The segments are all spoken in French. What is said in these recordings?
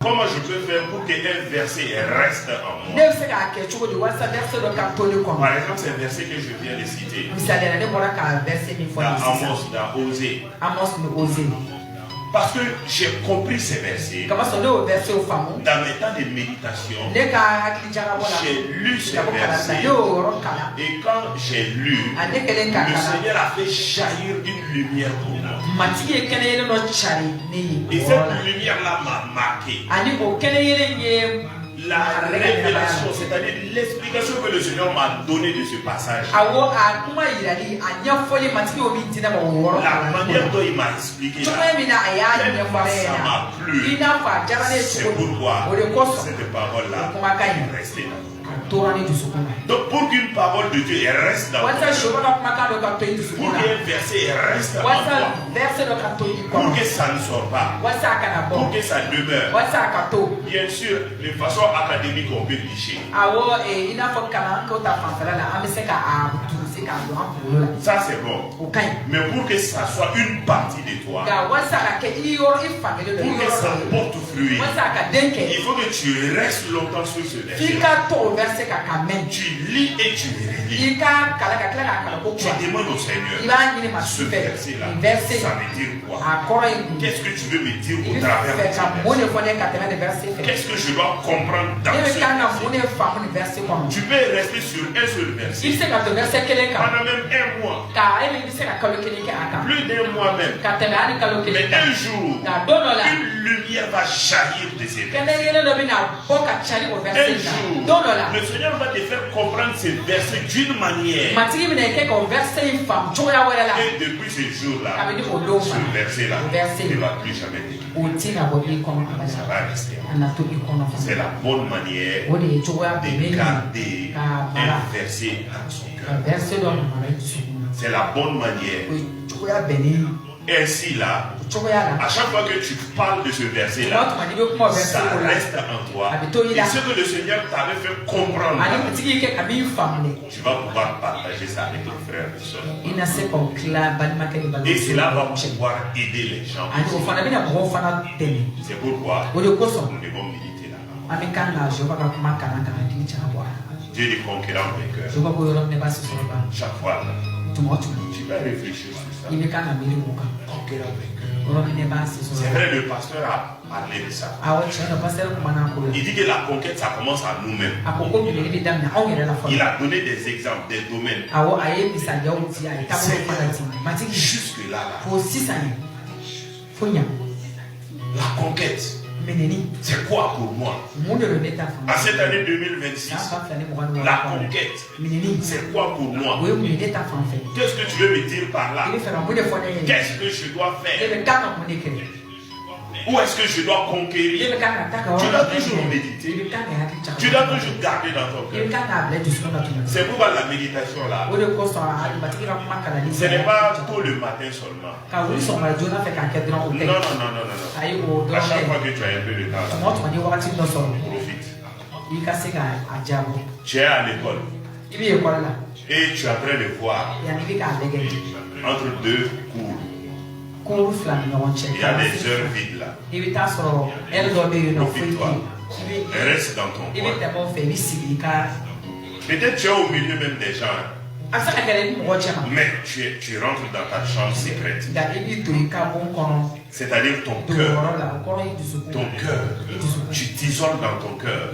Comment je peux faire pour qu'un verset reste en moi? Par exemple, c'est un verset que je viens de citer. Dans Amos, dans Osée. Parce que j'ai compris ces versets. Dans mes temps de méditation, j'ai lu ces versets. Et quand j'ai lu, le Seigneur a fait jaillir une lumière pour moi. Et cette lumière-là m'a marqué. La révélation, c'est-à-dire l'explication que le Seigneur m'a donnée de ce passage. La manière dont il m'a expliqué là, ça m'a plu. C'est pourquoi cette parole-là est restée là. Donc pour qu'une parole de Dieu reste dans toi, pour qu'un verset reste dans toi, pour que ça ne sort pas, pour que ça demeure, bien sûr, de façon académique on peut tricher. Ça c'est bon. Mais pour que ça soit une partie de toi, pour que ça porte fruit, il faut que tu restes longtemps sur ce verset. Tu lis et tu relis. Tu demandes au Seigneur, ce verset-là, ça veut dire quoi? Qu'est-ce que tu veux me dire au travers de ce verset? Qu'est-ce que je dois comprendre dans ce verset? Tu peux rester sur un seul verset pendant même un mois, plus d'un mois même. Mais un jour, une lumière va jaillir de ces versets. Un jour, le Seigneur va te faire comprendre ces versets d'une manière. Et depuis ce jour-là, ce verset-là ne va plus jamais t'équiper. Ça va rester. C'est la bonne manière de garder un verset dans son cœur. C'est la bonne manière. Ainsi là, à chaque fois que tu parles de ce verset-là, ça reste en toi. Et ce que le Seigneur t'avait fait comprendre, tu vas pouvoir partager ça avec les frères et sœurs. Et cela va pouvoir aider les gens. C'est pourquoi nous devons méditer là-bas. Dieu est conquérant vainqueur. Chaque fois, tu vas réfléchir sur ça. Conquérant vainqueur. C'est vrai, le pasteur a parlé de ça. Il dit que la conquête, ça commence à nous-mêmes. Il a donné des exemples, des domaines. C'est jusque-là. La conquête, c'est quoi pour moi? À cette année 2026, la conquête, c'est quoi pour moi? Qu'est-ce que tu veux me dire par là? Qu'est-ce que je dois faire? Où est-ce que je dois conquérir? Tu dois toujours méditer. Tu dois toujours garder dans ton cœur. C'est pourquoi la méditation là, ce n'est pas tôt le matin seulement. Non. À chaque fois que tu as un peu de temps là, profite. Tu es à l'école et tu es en train de voir entre deux cours. Il y a des heures vides là. Profite-toi. Reste dans ton coin. Peut-être tu es au milieu même des gens. Mais tu rentres dans ta chambre secrète. C'est-à-dire ton cœur. Ton cœur. Tu t'isoles dans ton cœur.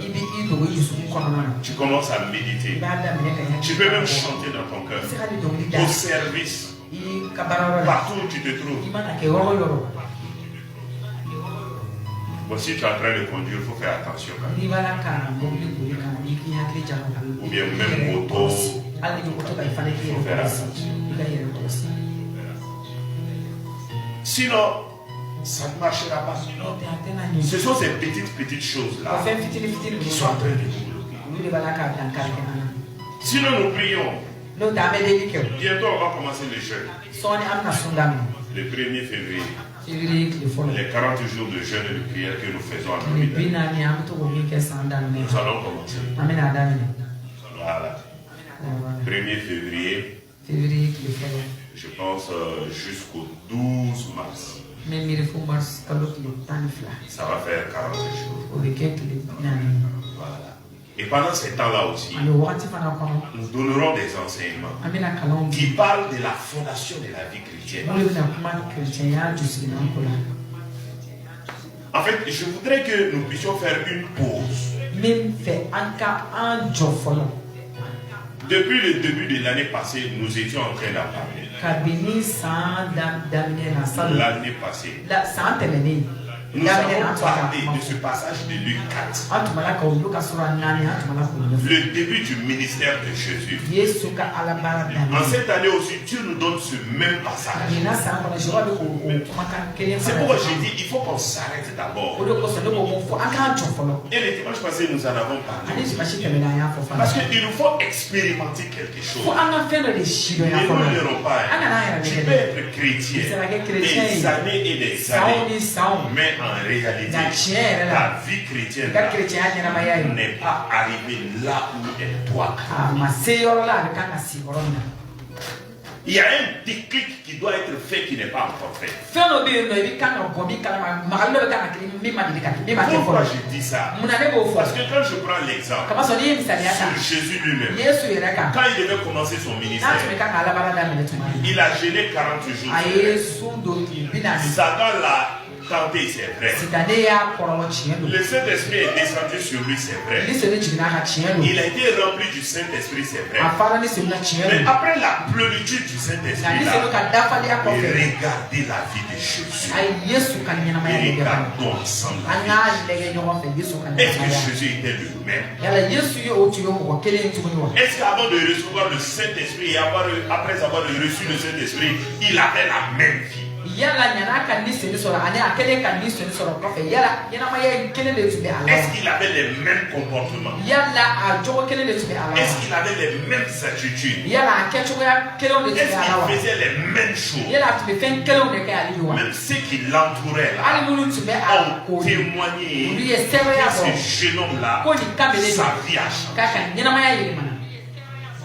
Tu commences à méditer. Tu peux même chanter dans ton cœur. Au service. Partout où tu te trouves. Bon, si tu es en train de conduire, il faut faire attention quand même. Ou bien même moto. Il faut faire attention. Sinon, ça ne marchera pas. Ce sont ces petites choses-là qui sont en train de nous bloquer. Sinon, nous prions. Bientôt, on va commencer le jeûne. Le 1er février. Les 40 jours de jeûne et de prière que nous faisons en Namibie. Nous allons commencer. Voilà. 1er février. Je pense jusqu'au 12 mars. Ça va faire 40 jours. Voilà. Et pendant ces temps-là aussi, nous donnerons des enseignements qui parlent de la fondation de la vie chrétienne. En fait, je voudrais que nous puissions faire une pause. Depuis le début de l'année passée, nous étions en train d'en parler. L'année passée. Nous avons parlé de ce passage de Luc 4. Le début du ministère de Jésus. En cette année aussi, Dieu nous donne ce même passage. C'est pourquoi j'ai dit, il faut qu'on s'arrête d'abord. Et le dimanche passé, nous en avons parlé. Parce qu'il nous faut expérimenter quelque chose. Ne nous leurrons pas. Tu peux être chrétien des années et des années. Mais en réalité, ta vie chrétienne n'est pas arrivée là où elle doit. Il y a un déclic qui doit être fait qui n'est pas encore fait. Pourquoi je dis ça? Parce que quand je prends l'exemple sur Jésus lui-même, quand il devait commencer son ministère, il a jeûné 40 jours. Satan l'a tenté, c'est vrai. Le Saint-Esprit est descendu sur lui, c'est vrai. Il a été rempli du Saint-Esprit, c'est vrai. Mais après la plénitude du Saint-Esprit, regardez la vie de Jésus. Et regardons ensemble la vie. Est-ce que Jésus était le même? Est-ce qu'avant de recevoir le Saint-Esprit et après avoir reçu le Saint-Esprit, il avait la même vie? Est-ce qu'il avait les mêmes comportements? Est-ce qu'il avait les mêmes attitudes? Est-ce qu'il faisait les mêmes choses? Même ceux qui l'entouraient ont témoigné que ce jeune homme-là, sa vie a changé.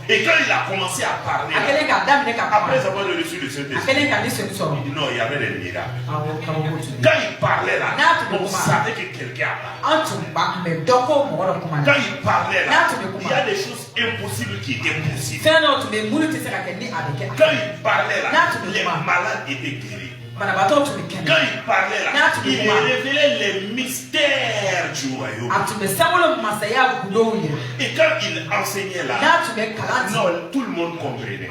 Et quand il a commencé à parler, après avoir reçu le Saint-Esprit, il dit non, il y avait des miracles. Quand il parlait là, on savait que quelqu'un a parlé. Quand il parlait là, il y a des choses impossibles qui étaient possibles. Quand il parlait là, les malades étaient guéris. Quand il parlait là, il révélait les mystères du royaume. Et quand il enseignait là, non, tout le monde comprenait.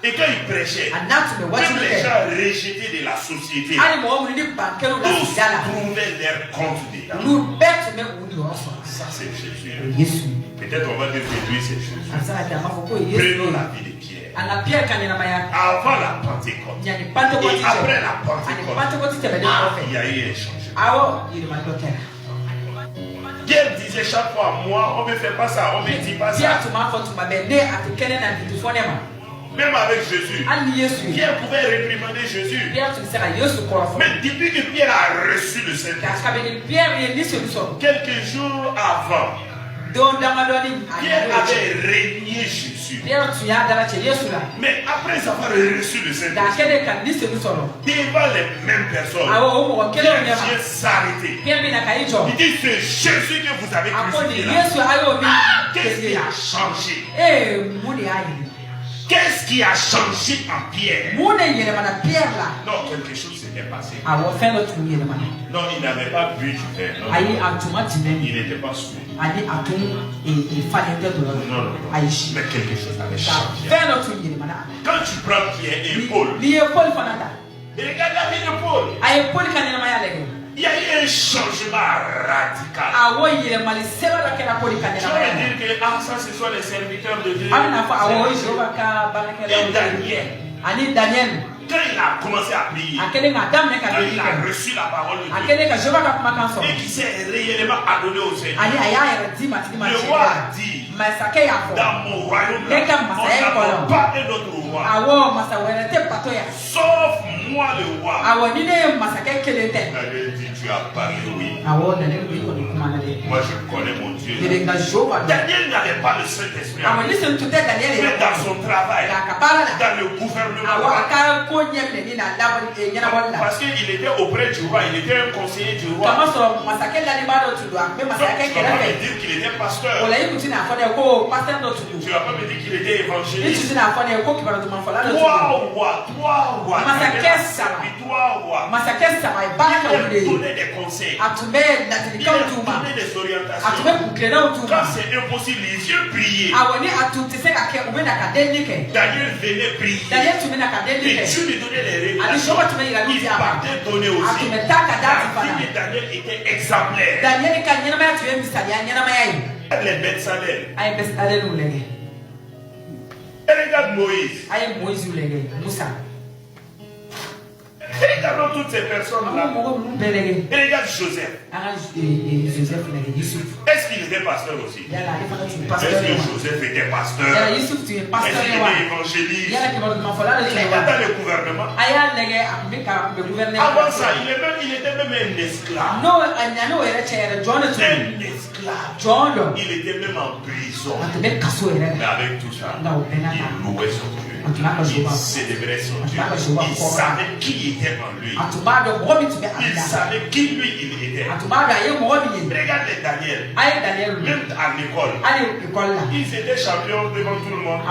Et quand il prêchait, même les gens rejetés de la société, tous trouvaient leur compte dedans. Ça c'est Jésus. Peut-être on va dire que lui c'est Jésus. Prenons la vie de Pierre. Avant la Pentecôte et après la Pentecôte, il y a eu un changement. Pierre disait chaque fois, moi on ne me fait pas ça, on ne me dit pas ça. Même avec Jésus, Pierre pouvait réprimander Jésus. Mais depuis que Pierre a reçu le Saint-Esprit, quelques jours avant, Pierre avait régné Jésus. Mais après avoir reçu le Saint-Esprit, devant les mêmes personnes, Pierre vient s'arrêter. Il dit, c'est Jésus que vous avez crucifié là. Qu'est-ce qui a changé? Qu'est-ce qui a changé en Pierre? Non, quelque chose s'était passé. Non, il n'avait pas bu du vin. Il n'était pas saoul. Non. Mais quelque chose avait changé. Quand tu prends Pierre et Paul, regarde la vie de Paul. Il y a eu un changement radical. Je veux dire que ça, ce sont les serviteurs de Dieu. Et Daniel, quand il a commencé à prier, quand il a reçu la parole de Dieu, et qu'il s'est réellement adonné au Seigneur, le roi a dit, dans mon royaume, on n'a pas un autre roi, sauf moi le roi. Daniel dit, tu as parlé, oui. Moi je connais mon Dieu. Daniel n'avait pas le Saint-Esprit. Mais dans son travail, dans le gouvernement, parce qu'il était auprès du roi, il était un conseiller du roi. Donc, tu ne vas pas me dire qu'il était pasteur. Tu ne vas pas me dire qu'il était évangéliste. Trois rois. Il a donné des conseils. Il a donné des orientations. Quand c'est impossible, les yeux brillaient. Daniel venait prier. Et Dieu lui donnait les révélations. Il partait donner aussi. La vie de Daniel était exemplaire. Les Betsalel. Et regarde Moïse. Regardons toutes ces personnes-là. Et regarde Joseph. Est-ce qu'il était pasteur aussi? Est-ce que Joseph était pasteur? Est-ce qu'il était évangéliste? Regarde dans le gouvernement. Avant ça, il était même un esclave. Il était même en prison. Mais avec tout ça, il louait son Dieu. Il célébrait son Dieu. Il savait qui était en lui. Il savait qui lui il était. Regarde les Daniel. Même à l'école. Ils étaient champions devant tout le monde.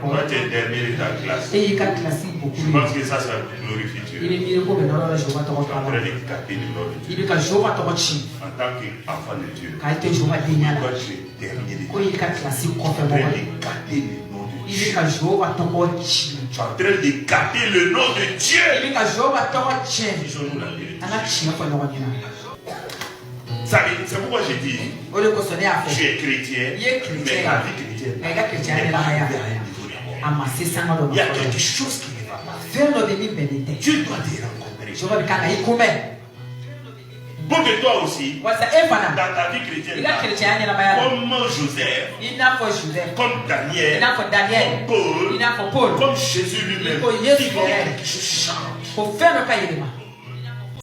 Toi, tu es dernier de ta classe. Je pense que ça glorifie Dieu. Tu es en train de capter le nom de Dieu. En tant qu'enfant de Dieu, toi, tu es dernier de ta classe. Tu es en train de capter le nom de Dieu. Tu es en train de capter le nom de Dieu. Disons-nous la vérité. C'est pourquoi j'ai dit, tu es chrétien, mais la vie chrétienne n'est pas arrivée à un niveau. Il y a quelque chose qui ne va pas. Dieu doit te rencontrer. Pour que toi aussi, dans ta vie chrétienne, comme Joseph, comme Daniel, comme Paul, comme Jésus lui-même, il faut que quelque chose change.